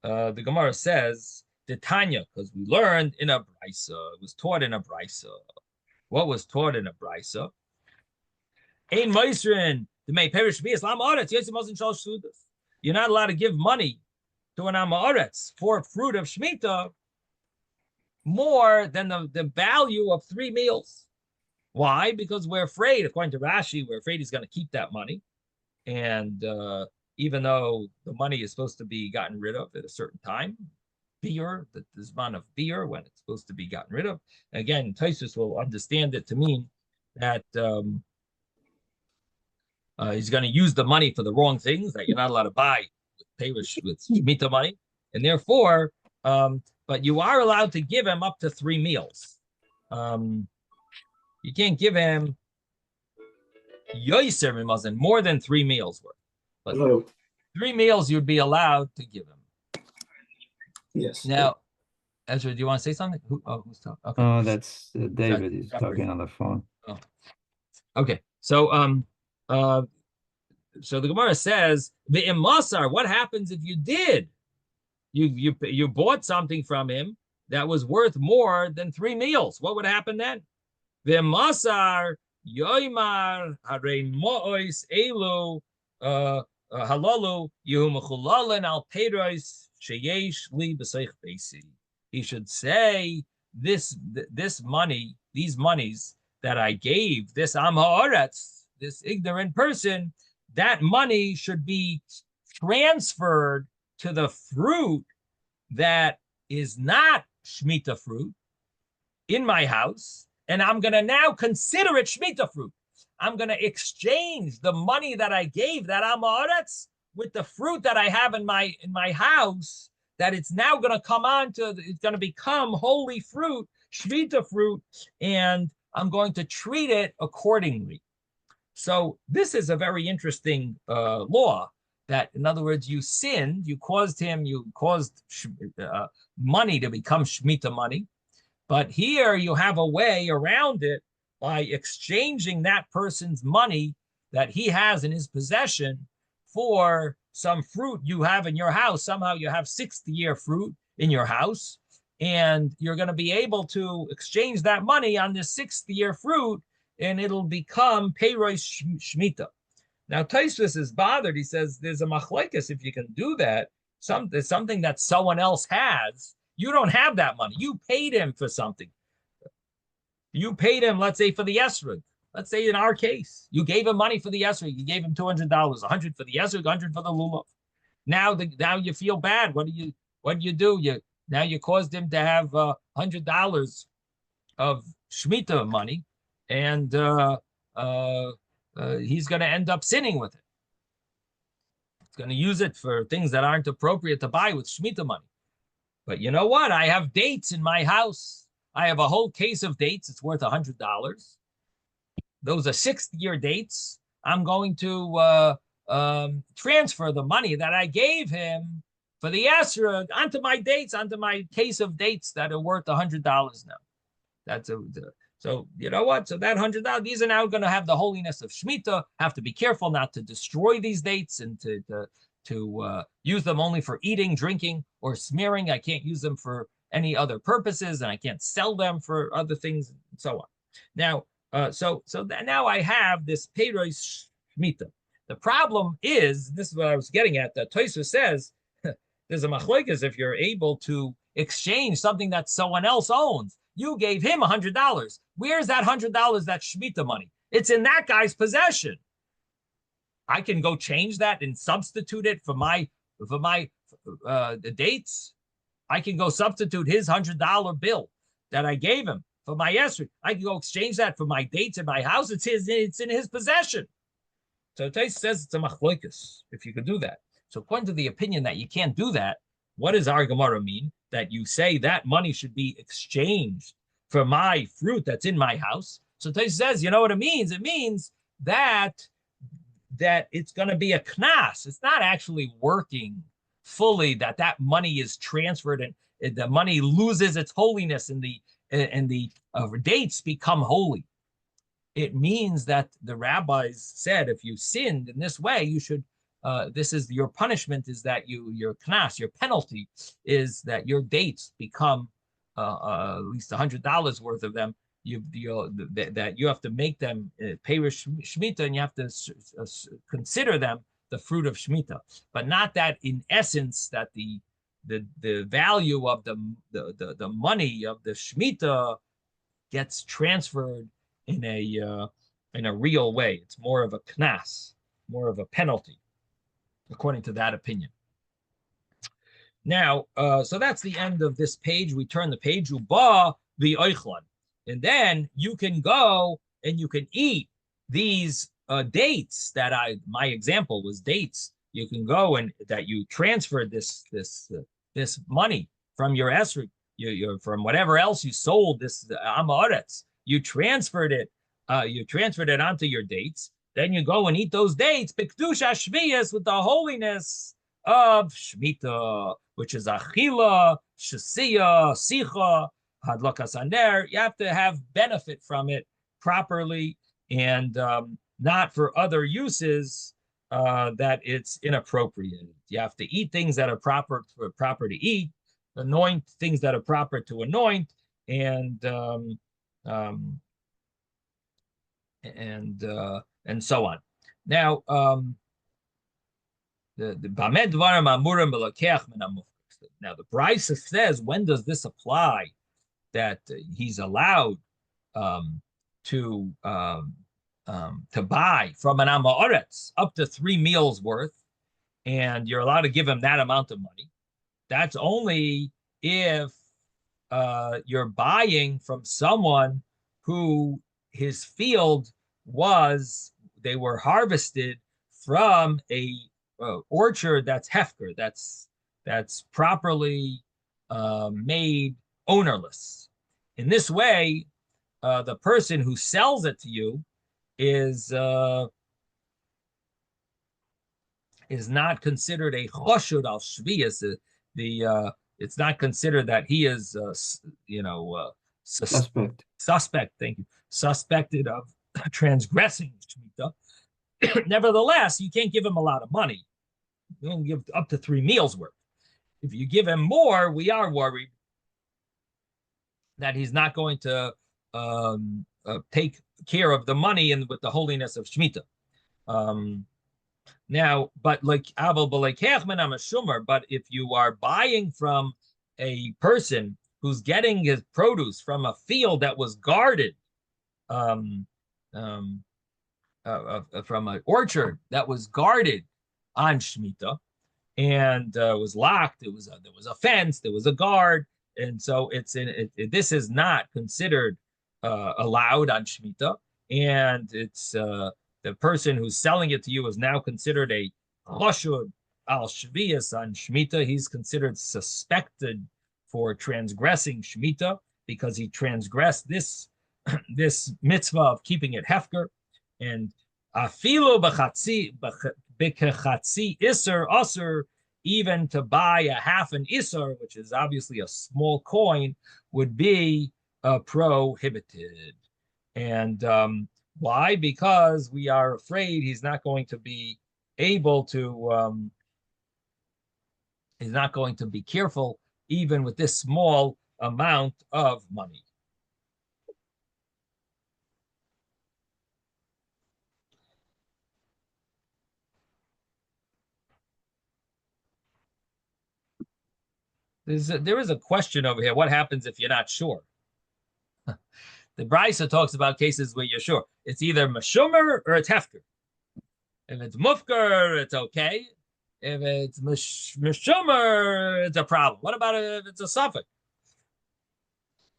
the Gemara says, the Tanya, because we learned in a brisa, it was taught in a brisa. What was taught in a brisa? Ein Moisrin, the may perish be Islam Aretz, yes, it mustn't shal sudas. You're not allowed to give money to an Amaretz for fruit of Shemitah more than the value of 3 meals. Why? Because we're afraid, according to Rashi, we're afraid he's going to keep that money. And even though the money is supposed to be gotten rid of at a certain time, beer, the zman of beer, when it's supposed to be gotten rid of. Again, Taisus will understand it to mean that he's going to use the money for the wrong things that you're not allowed to buy, pay with Shemitah money. And therefore, but you are allowed to give him up to 3 meals. You can't give him yoiser more than 3 meals worth. But 3 meals you'd be allowed to give him. Yes. Now, Ezra, do you want to say something? Who's talking? Okay. That's David. He's talking on the phone. Oh. Okay. So so the Gemara says, the imasar, what happens if you did? You bought something from him that was worth more than 3 meals. What would happen then? The imasar yoimar harei mo'ois elu halalu yehumachulalan al peiros sheyesh li b'seich beisi. He should say, this money, these monies that I gave this Am Haaretz, this ignorant person, that money should be transferred to the fruit that is not Shemitah fruit in my house, and I'm going to now consider it Shemitah fruit. I'm going to exchange the money that I gave that Am Haaretz with the fruit that I have in my house, that it's now going to come on to, it's going to become holy fruit, Shemitah fruit, and I'm going to treat it accordingly. So this is a very interesting law that, in other words, you sinned, you caused money to become Shemitah money. But here you have a way around it by exchanging that person's money that he has in his possession for some fruit you have in your house. Somehow you have 6th year fruit in your house, and you're going to be able to exchange that money on this 6th year fruit, and it'll become Peiros Shemitah. Now, Tosfos is bothered. He says there's a machlekes if you can do that. Something that someone else has. You don't have that money. You paid him for something. You paid him, let's say, for the esrog. Let's say in our case, you gave him money for the esrog. You gave him $200, $100 for the esrog, $100 for the lulav. Now you feel bad. What do you do? Now you caused him to have $100 of Shemitah money, and he's going to end up sinning with it. He's going to use it for things that aren't appropriate to buy with Shemitah money. But you know what? I have dates in my house. I have a whole case of dates. It's worth $100. Those are 6th year dates. I'm going to transfer the money that I gave him for the esrog onto my dates, onto my case of dates that are worth $100 now. So you know what? So that $100, these are now going to have the holiness of Shemitah. Have to be careful not to destroy these dates and to use them only for eating, drinking, or smearing. I can't use them for any other purposes, and I can't sell them for other things, and so on. Now, now I have this Peiros Shemitah. The problem is, this is what I was getting at, that Tosfos says there's a machlokes if you're able to exchange something that someone else owns. You gave him $100. Where's that $100, that Shemitah money? It's in that guy's possession. I can go change that and substitute it for my dates. I can go substitute his $100 bill that I gave him for my esrog. I can go exchange that for my dates in my house. It's in his possession. So Tais says it's a machlokes if you could do that. So according to the opinion that you can't do that, what does our Gemara mean? That you say that money should be exchanged for my fruit that's in my house. So Tais says, you know what it means? It means that it's going to be a knas. It's not actually working fully, that money is transferred and the money loses its holiness and the dates become holy. It means that the rabbis said if you sinned in this way, you should, this is your punishment, is that your knas, your penalty is that your dates become at least $100 worth of them. That you have to make them pay Shemitah, and you have to consider them the fruit of Shemitah, but not that in essence that the value of the money of the Shemitah gets transferred in a real way. It's more of a knas, more of a penalty, according to that opinion. Now, so that's the end of this page. We turn the page, Uba the Oichlan. And then you can go and you can eat these dates that my example was dates. You can go and that you transferred this money from your esrog, from whatever else you sold, this amaretz. You transferred it onto your dates. Then you go and eat those dates, b'kedusha shviyas, with the holiness of Shemitah, which is achila, shasiya, sicha, hadlakas aner. You have to have benefit from it properly, and not for other uses that it's inappropriate. You have to eat things that are proper to eat, anoint things that are proper to anoint, and so on. Now, the Brisa says, when does this apply? That he's allowed to buy from an amaretz up to 3 meals worth, and you're allowed to give him that amount of money. That's only if you're buying from someone who his field they were harvested from a orchard that's hefker, that's properly made ownerless. In this way, the person who sells it to you is not considered a choshud al shviyas. It's not considered that he is suspect. Thank you. Suspected of transgressing Shemitah. Nevertheless, you can't give him a lot of money. You only give up to 3 meals worth. If you give him more, we are worried that he's not going to take care of the money and with the holiness of Shemitah. Now, but if you are buying from a person who's getting his produce from a field that was guarded, from an orchard that was guarded on Shemitah and was locked, there was a fence, there was a guard, and so this is not considered allowed on Shemitah, and it's the person who's selling it to you is now considered a choshud al shviyas on Shemitah. He's considered suspected for transgressing Shemitah because he transgressed this mitzvah of keeping it hefker. And afilu b'chatzi iser asur, even to buy a half an iser, which is obviously a small coin, would be prohibited. And why? Because we are afraid he's not going to be able to, he's not going to be careful even with this small amount of money. There is a question over here. What happens if you're not sure? The Brisa talks about cases where you're sure. It's either Meshumer or it's Hefker. If it's Mufker, it's okay. If it's Meshumer, it's a problem. What about if it's a suffix?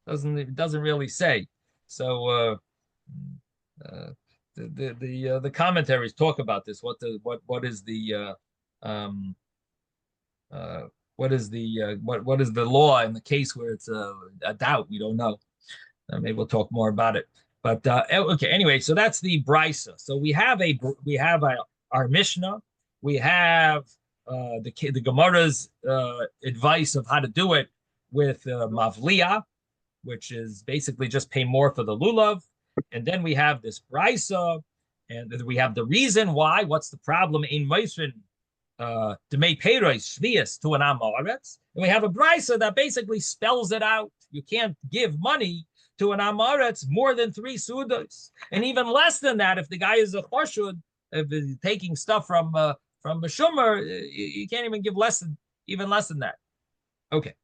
It doesn't really say. So the commentaries talk about this. What is the what is the law in the case where it's a doubt? We don't know. Maybe we'll talk more about it. But okay, anyway, so that's the brisa. So we have our Mishnah. We have the Gemara's advice of how to do it with mavliya, which is basically just pay more for the lulav. And then we have this brisa, and we have the reason why. What's the problem in Meisrin? To make payros shvius to an amoretz, and we have a brisa that basically spells it out. You can't give money to an amoretz more than 3 sudas, and even less than that if the guy is a choshud, if he's taking stuff from a shumer, you can't even give even less than that. Okay.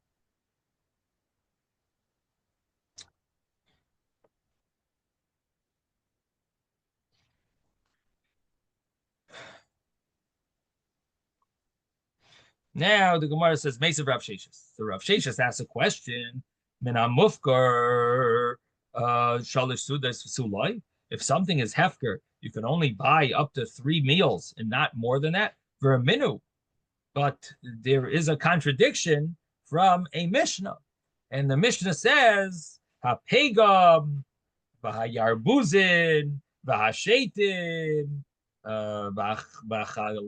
Now the Gemara says, Mesav Rav Sheshis. So Rav Sheshis asks a question, Mina Mufkar Shalish Sudas Sulai. If something is hefker, you can only buy up to 3 meals and not more than that for a minu. But there is a contradiction from a Mishnah. And the Mishnah says, Hapegam, Vahayarbuzin, Vahashetin,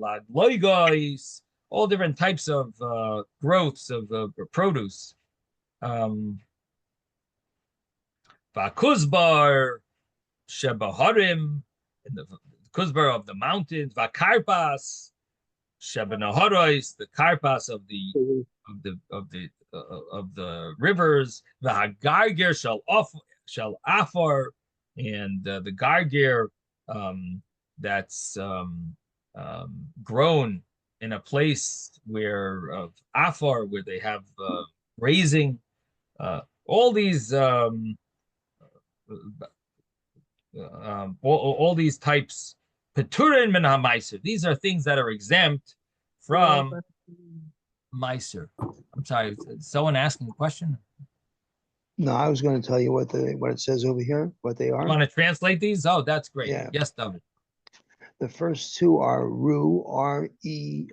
Vahaloigais, all different types of growths of produce. Vakuzbar, Shebaharim, in the Kuzbar of the mountains, Vakarpas, Shebanaharois, the Karpas of the rivers, Vahagargir shall Afar, and the Gargir that's grown in a place where of Afar, where they have grazing, all these all these types. Peturin min ha-meiser. These are things that are exempt from meiser. I'm sorry, is someone asking a question? No, I was going to tell you what it says over here, what they are. You want to translate these? Oh, that's great. Yeah. Yes, David. The first two are Ru, R-U-E,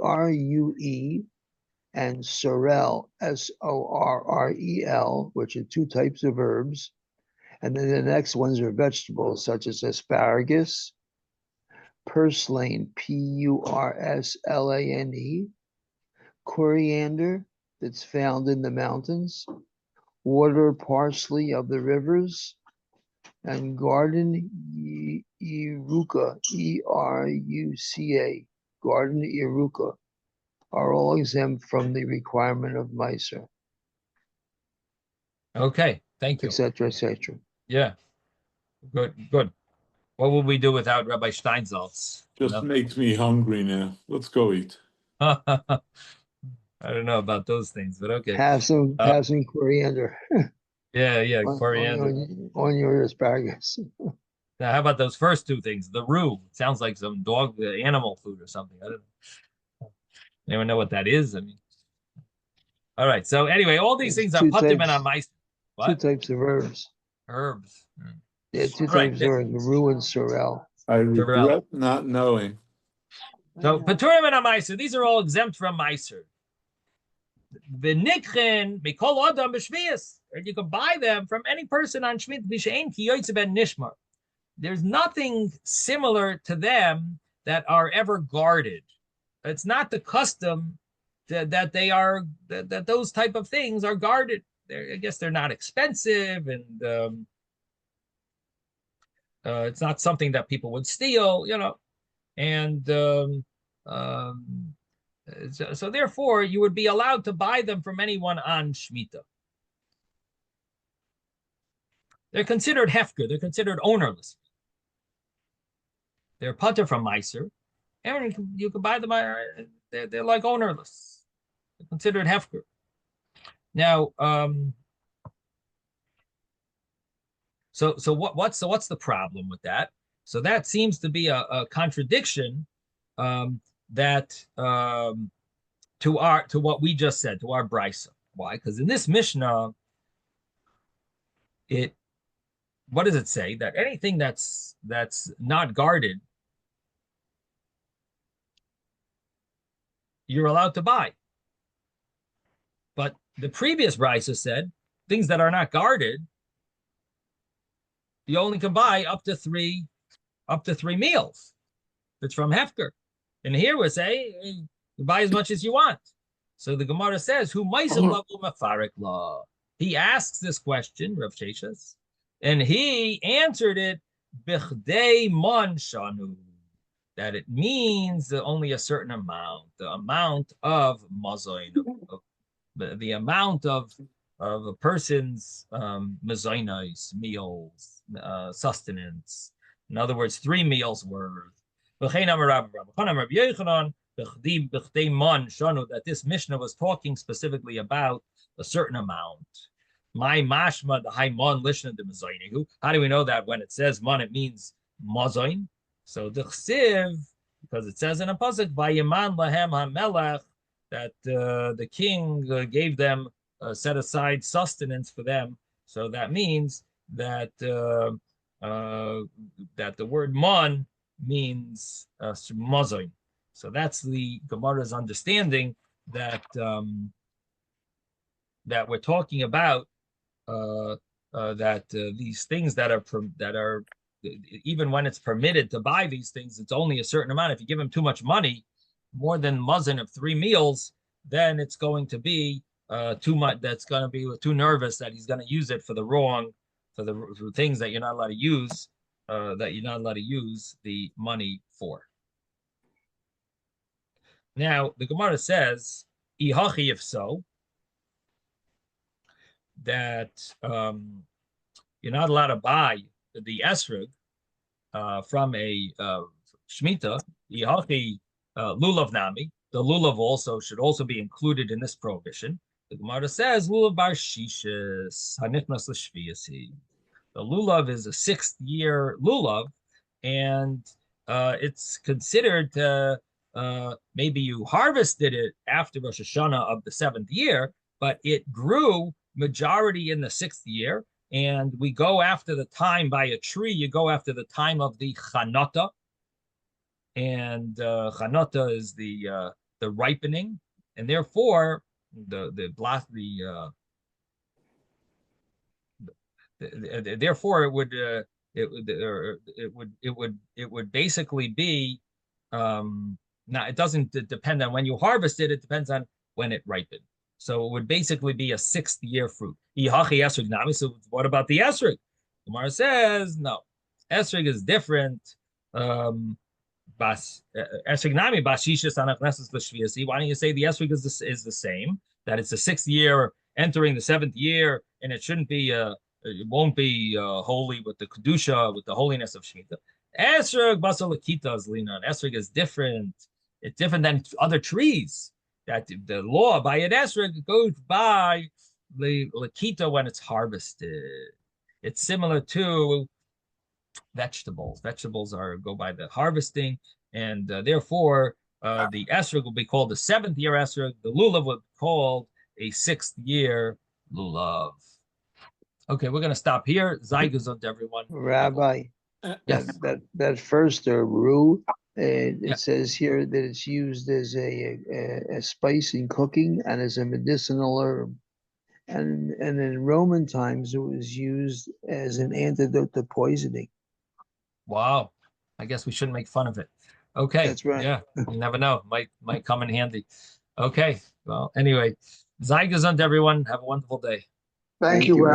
and Sorel, S-O-R-R-E-L, which are 2 types of herbs. And then the next ones are vegetables, such as asparagus, purslane, P-U-R-S-L-A-N-E, coriander, that's found in the mountains, water parsley of the rivers, and garden Iruka, E-R-U-C-A, garden Iruka, are all exempt from the requirement of Meiser. Okay, thank you. Etc., etc. Yeah, good. What would we do without Rabbi Steinsaltz? Just makes me hungry now. Let's go eat. I don't know about those things, but okay. Have some coriander. Yeah, coriander. On your asparagus. Now, how about those first 2 things? The roux. It sounds like some animal food or something. I don't know. Anyone know what that is? I mean, all right. So anyway, all these things are patim and amais. 2 types of herbs. Herbs. Yeah, 2 types of herbs, Ru and Sorel. I regret not knowing. So Peturim and Amaiser, these are all exempt from Meiser. V'nikchen mikol adam b'shvius, and you can buy them from any person on Shmit b'shein ki yoytze ben nishmar. There's nothing similar to them that are ever guarded. It's not the custom that they are that those type of things are guarded. I guess they're not expensive, and it's not something that people would steal, and so therefore you would be allowed to buy them from anyone on Shemitah. They're considered hefker. They're considered ownerless. They're pater from Meiser, and you can buy them. They're like ownerless. They're considered hefker. Now, so what's the problem with that? So that seems to be a contradiction that to what we just said, to our brisa. Why? Because in this Mishnah, what does it say? That anything that's not guarded, you're allowed to buy. But the previous brisa said things that are not guarded, you only can buy up to three meals. It's from hefker. And here we say you buy as much as you want. So the Gemara says, "Who ma'isem lavu mafarik law?" He asks this question, Rav Sheshas, and he answered it bichdei mon shanu, that it means only a certain amount, the amount of mazoin, the amount of a person's mazoinos, meals, sustenance. In other words, 3 meals worth. That this Mishnah was talking specifically about a certain amount. My mashma the high mon lishna de mazoinihu. How do we know that when it says mon, it means mazoin? So the chsiv, because it says in a pasuk, vayeman lahem hamelech, that the king gave them set aside sustenance for them. So that means that that the word mon means mazoin. So that's the Gemara's understanding that that we're talking about that these things that are even when it's permitted to buy these things, it's only a certain amount. If you give him too much money, more than muzzin of 3 meals, then it's going to be too much. That's going to be too nervous that he's going to use it for the things that you're not allowed to use. That you're not allowed to use the money for. Now, the Gemara says, "Ihachi," if so, that you're not allowed to buy the esrog from a Shemitah. Ihachi lulav nami. The lulav should also be included in this prohibition. The Gemara says, "Lulav bar shishis hanichnas l'shviyasi." The lulav is a 6th year lulav, and it's considered maybe you harvested it after Rosh Hashanah of the 7th year, but it grew majority in the 6th year. And we go after the time by a tree, you go after the time of the chanata. And chanata is the ripening, and therefore therefore it would basically be now it doesn't depend on when you harvest it, it depends on when it ripened. So it would basically be a 6th year fruit. So what about the esrog? Gemara says no. Esrog is different. Why don't you say the esrog is the same? That it's the 6th year entering the 7th year, and it shouldn't be it won't be holy with the kedusha, with the holiness of Shemitah. Esrog basalakita is linan. Esrog is different. It's different than other trees. That the law by an esrog goes by the lakita when it's harvested. It's similar to vegetables. Vegetables go by the harvesting, and therefore the esrog will be called the 7th year esrog. The lulav will be called a 6th year lulav. Okay, we're going to stop here. Zygazot, everyone. Rabbi, yes. that first roux, it says here that it's used as a spice in cooking and as a medicinal herb. And in Roman times, it was used as an antidote to poisoning. Wow. I guess we shouldn't make fun of it. Okay. That's right. Yeah, you never know. Might come in handy. Okay. Well, anyway, Zygazot, everyone. Have a wonderful day. Thank you, Rabbi.